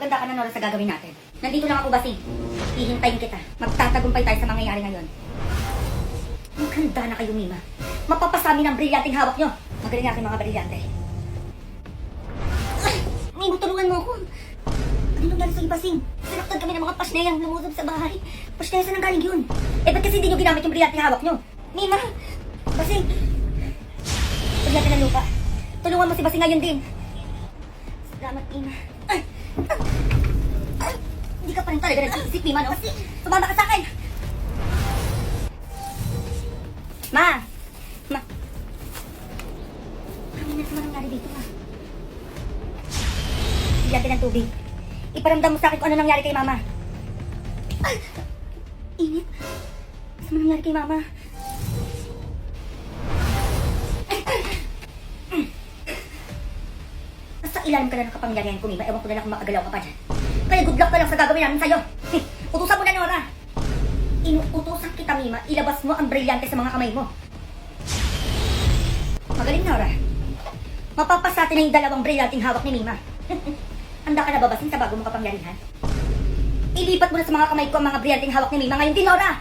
Handa ka na, Nora, sa gagawin natin. Nandito lang ako, Basing. Hihintayin kita. Magtatagumpay tayo sa mangyayari ngayon. Maganda na kayo, Mima. Mapapasami ng brilyanteng hawak nyo. Magaling natin mga brilyante. Ay, Mima, tulungan mo ako. Ano nangyari sa'yo, Basing? Sinaktan kami ng mga pasneyang lumusob sa bahay. Pasneya, saan ang galing yun? Eh, ba't kasi hindi nyo ginamit yung brilyanteng hawak nyo? Mima! Basing! Brilyante ng lupa. Tulungan mo si Basing ngayon din. Salamat, Mima. Ay! Ay! Hindi ka pa rin talaga nag-iisip, Mima, no? Sumama ka sa akin! Ma! Ma! Ano na nangyari dito, Ma? Bigyan din ng tubig. Iparamdam mo sa akin kung ano nangyari kay Mama. Ay! Init. Ano nangyari kay Mama? Nasa ilalim ka na ng kapangyarihan ko, Mima. Ewan ko na lang kung makagalaw ka pa dyan. Kaya good luck ka lang sa gagawin namin sa'yo. Utusan mo na, Nora. Inuutosan kita, Mima. Ilabas mo ang brilyante sa mga kamay mo. Magaling, Nora. Mapapasa natin na yung dalawang brilyanteng hawak ni Mima. Handa ka na ba, Basing, sa bago mong kapangyarihan? Ilipat mo na sa mga kamay ko ang mga brilyanteng hawak ni Mima. Ngayon din, Nora.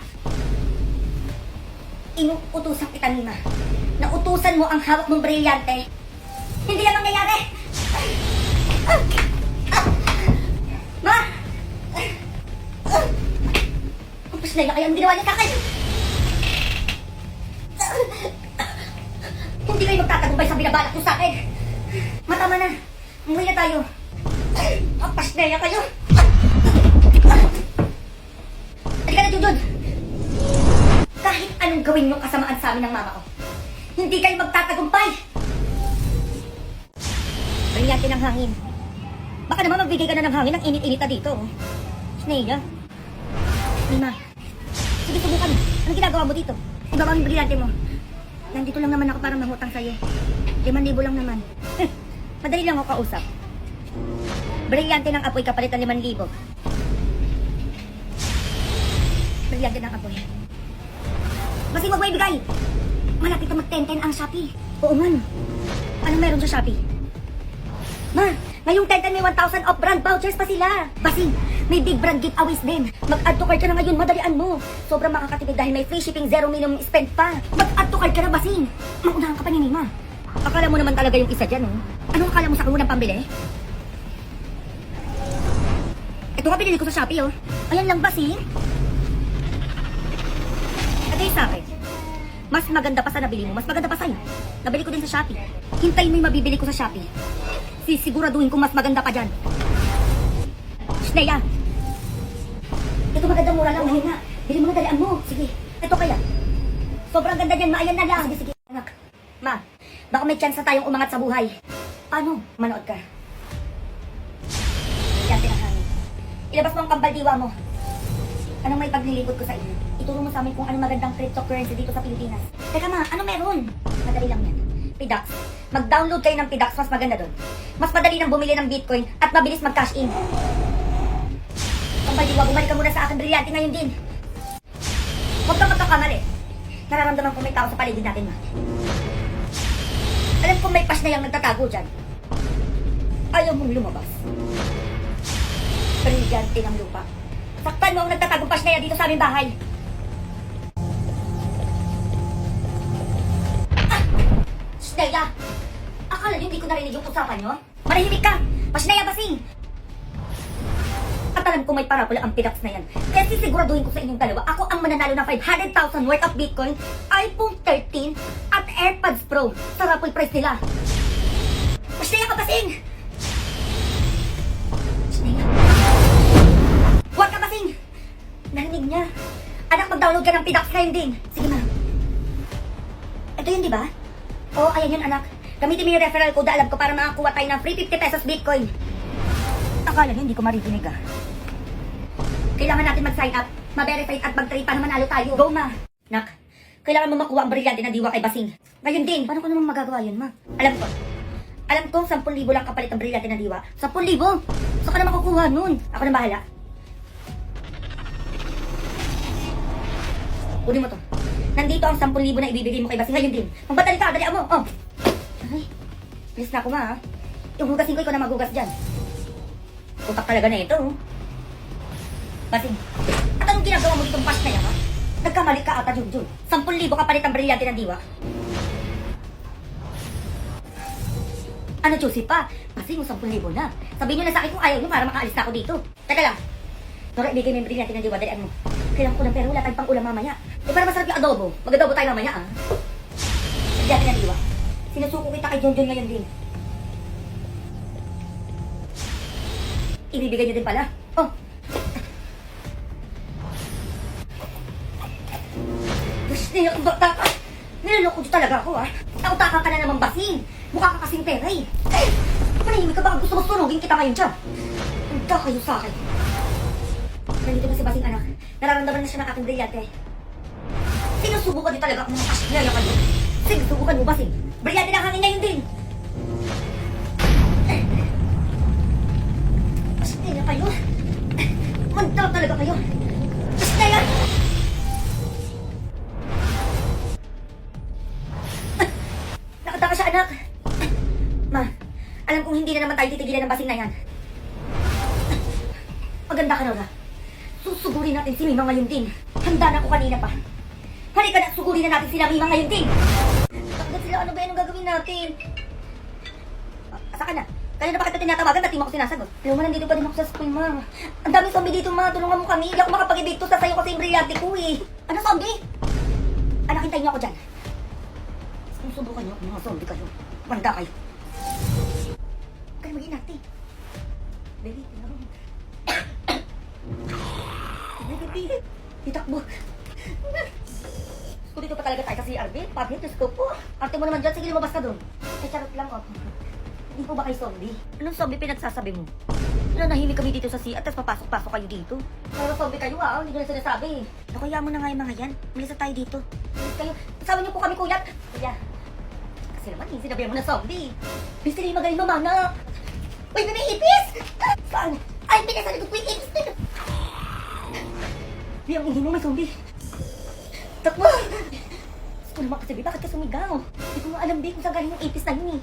Inuutosan kita, Mima. Nautusan mo ang hawak mong brilyante. Hindi yan mangyayari. Ma! Ang pasnaya kaya ang ginawa niya sa akin. Hindi kayo magtatagumpay sa binabalak niyo sa akin. Matama na. Umuwi na tayo. Ang pasnaya kayo. Halika na, Jujud. Kahit anong gawin niyo kasamaan sa amin ng mama ko, hindi kayo magtatagumpay. Brilyante ng hangin. Baka naman magbigay ka na ng hangin. Ang init-init na dito. Snea. Mima. Sige, subukan. Anong ginagawa mo dito? Ibaba ang brilyante mo. Nandito lang naman ako para mangutang sa'yo. 5,000 lang naman. Madali lang ako kausap. Brilyante ng apoy kapalit ng 5,000. Brilyante ng apoy. Basing wag mo ibigay. Malapit na mag-10-10 ang Shopee. Oo man. Anong meron sa Shopee? Ma, ngayong 10-10 may 1,000 off brand vouchers pa sila. Basing, may big brand giveaways din. Mag-add to cart ka na ngayon, madalian mo. Sobrang makakatipid dahil may free shipping, zero minimum spend pa. Mag-add to cart ka na, Basing. Maunahan ka pa ni Mima. Akala mo naman talaga yung isa dyan, oh. Anong akala mo sa akin walang pambili? Ito nga binili ko sa Shopee, oh. Ayan lang, Basing. Ito yung sa akin. Mas maganda pa sa nabili mo. Mas maganda pa sa'yo. Nabili ko din sa Shopee. Hintayin mo yung mabibili ko sa Shopee. Sisiguraduhin kong mas maganda pa dyan. Snea! Ito maganda, mura lang. Ngayon nga. Bili mo na, dalian mo. Sige. Ito kaya. Sobrang ganda dyan. Maayan na lang. Sige, sige. Anak. Ma, baka may chance na tayong umangat sa buhay. Paano? Manood ka. Yan, pinahangin. Ilabas mo ang kambaldiwa mo. Anong may paglilibot ko sa inyo? Ituro mo sa amin kung anong magandang cryptocurrency dito sa Pilipinas. Teka ma, ano meron? Madali lang yan. PDAX. Mag-download kayo ng PDAX, mas maganda doon. Mas madali nang bumili ng Bitcoin at mabilis mag-cash in. Kambaldiwa, bumalik ka muna sa akin, brilyante ngayon din. Huwag kang magkakamali. Nararamdaman ko may tao sa paligid natin, ma. Alam ko may pas na yung nagtatago dyan. Ayaw mong lumabas. Brilyante ng lupa. Saktan mo ang nagtatagong pas na yan dito sa aming bahay. Pasneya! Akala niyo hindi ko narinig yung usapan niyo? Manahimik ka! Pasneya, Basing! At alam ko may parapula ang PDAX na yan. Kaya sisiguraduhin ko sa inyong dalawa, ako ang mananalo ng 500,000 worth of Bitcoin, iPhone 13, at AirPods Pro sa raffle price nila. Pasneya ka, Basing! Pasneya! Huwag ka, Basing! Narinig niya. Anak, mag-download ka ng PDAX ngayon din. Sige, ma'am. Ito yun, di ba? Oo, ayan yun, anak. Gamitin mo yung referral code, alam ko, para makakuha tayo ng free 50 pesos Bitcoin. Akala nyo, hindi ko maririnig, ah. Kailangan natin mag-sign up, ma-verify at mag-trade para manalo tayo. Go, ma. Nak, kailangan mo makuha ang brilyante na diwa kay Basing. Ngayon din. Paano ko naman magagawa yun, ma? Alam ko, 10,000 lang kapalit ang brilyante na diwa. 10,000? Saan ka na makukuha nun? Ako na bahala. Kunin mo to. Nandito ang 10,000 na ibibigay mo kay Basing ngayon din. Magbatali ka, dalian mo. Oh. Ay, bilis na ako, ma. Yung hugasin ko, ikaw na maghugas dyan. Utak talaga na ito. Oh. Basing, at anong ginagawa mo ditong pas na yan, ha? Nagkamali ka ata, Junjun. 10,000 kapalit ang brilyante ng diwa. Ano, Josie pa? Basing, 10,000 na. Sabihin nyo na sa akin kung ayaw nyo para makaalis na ako dito. Teka lang. Nora, ibigay mo yung brilyante ng diwa. Dalian mo. Kailangan ko ng pera. Wala tayong pang ulam mamaya. Eh, para masarap yung adobo. Mag-adobo tayo mamaya, ah. Brilyante ng diwa. Sinusuko kita kay Junjun ngayon din. Ibibigay nyo din pala. Oh. Gusto niyo, bata ka. Niloloko nyo talaga ako, ah. Nautakan ka na naman, Basing. Mukha ka kasing teray. Eh, manahimik ka, baka gusto mo sunugin kita ngayon dyan. Handa kayo sa akin. Nandito na si Basing, anak. Nararamdaman na siya ng aking brilyante. Sinusubukan niyo talaga ako ng kasnaya kayo. Sige, subukan mo, Basing. Brilyante na hangin ngayon din. Kasnaya kayo. Manda talaga kayo. Kasnaya! Nakataka siya, anak. Ma, alam kong hindi na naman tayo titigilan ng Basing na yan. Maganda ka, Nora. Susugurin natin si Mima ngayon din. Handa na ako kanina pa. Halika na, sugurin na natin sila Mima ngayon din. Takot sila, ano ba yan ang gagawin natin? Asa ka na? Kaya na bakit ito tinatawagan at di mo ako sinasagot? Pero ma, nandito pa din ako sa school, ma. Ang daming zombie dito, ma. Tulungan mo kami. Hindi ako makapag-ibig to sa sayo kasi yung brilyante ko, eh. Ano, zombie? Anak, hintayin niyo ako dyan. Susubukan niyo, mga zombie kayo. Manda kayo. Kaya mag-inati. Baby, tingnan mo. Baby, itakbo. Kung dito pa talaga tayo sa CRB, pabit, Diyos ko po. Arte mo naman dyan, sige lumabas ka doon. Eh, charot lang, oh. Hindi po ba kayo zombie? Anong zombie pinagsasabi mo? Nahimik kami dito sa CR, tapos papasok-pasok kayo dito. Pero zombie kayo, ah, hindi ko na sinasabi. Kaya mo na nga yung mga yan. Malis na tayo dito. Malis kayo. Kasama niyo po kami, kuya. Kuya. Kasi naman, sinabihan mo na zombie. Bisa na yung magaling mamana. Uy, may ipis! Saan? Ay, pinasa ko yung ipis na. Di ang ingin mo, may zombie. Takbo! Gusto ko naman kasi, bakit ka sumigaw? Hindi ko nga alam, kung saan galing yung ipis na yun, eh.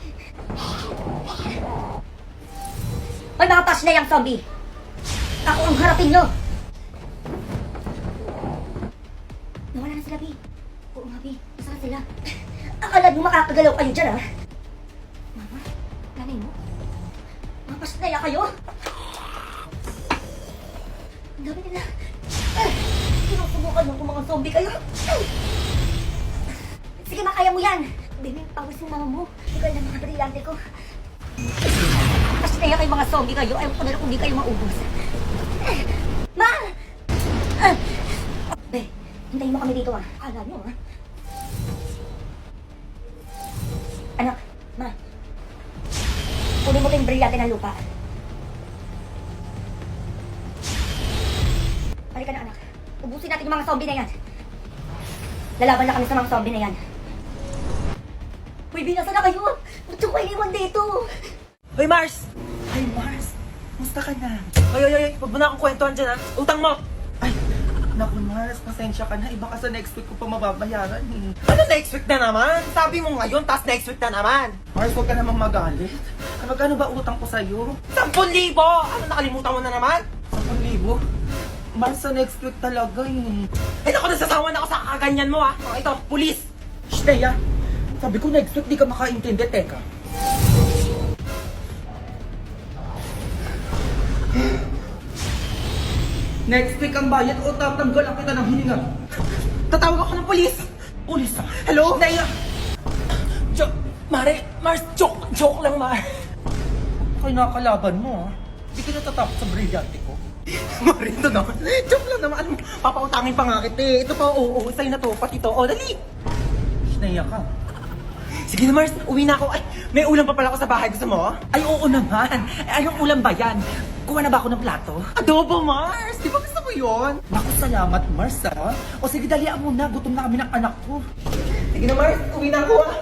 May mga pas na yung zombie. Ako ang harapin nyo. Nawala na sila, Bi. Oo nga, Bi. Nasaan sila? Akala nyo makakagalaw kayo dyan, ha? Mama, nanay mo? Mga pas na kayo? Ang dami nila. Sinusubukan nyo kung mga zombie kayo. Sige, makaya mo yan. Baby, pawis yung mama mo. Ikaw na mga brilyante ko. Kasi kaya kayo mga zombie kayo, ayaw ko na lang kung di kayo maubos. Ma! Be, hintayin mo kami dito, ah. Akala nyo, ah. Anak, ma. Kunin mo kayong brilyante ng lupa. Halika na, anak. Ubusin natin yung mga zombie na yan. Lalaban na kami sa mga zombie na yan. Uy, binasa na kayo! Ba't yung kayo iwan dito? Hoy, Mars! Ay, Mars! Musta ka na? Ay, huwag mo na akong kwentuhan dyan, ha? Utang mo! Ay, naku, Mars, pasensya ka na. Iba ka sa next week ko pa mababayaran, eh. Ano next week na naman? Sabi mo ngayon, tas next week na naman. Mars, huwag ka namang magalit. Magkano ba utang ko sa'yo? 10,000! Ano, nakalimutan mo na naman? 10,000? Mars, sa next week talaga, eh. Ay, naku, nasasawa na ako sa kakaganyan mo, ha? Oh, ito, pulis! Shh, Teya! Sabi ko next week, di ka makaintindi, teka. Next week ang bayad o tatanggalan kita ng hininga. Tatawag ako ng polis. Polis? Hello? Naya! Mars, joke lang, Mare. Kaya nakakalaban mo, ha? Hindi ka natatapos sa brilyante ko. Mare, ito naman. Joke lang naman. Alam mo, papautangin pa nga kita, eh. Ito pa, oo, sa'yo na to, pati to. O, dali! Naya ka. Sige na, Mars, uwi na ako. Ay, may ulam pa pala ako sa bahay. Gusto mo? Ay, oo naman. Ay, anong ulam ba yan? Kuha na ba ako ng plato? Adobo, Mars! Di ba gusto mo yun? Naku, salamat, Mars, ha? O sige, dalian mo na. Gutom na kami ng anak ko. Sige na, Mars. Uwi na ako, ha?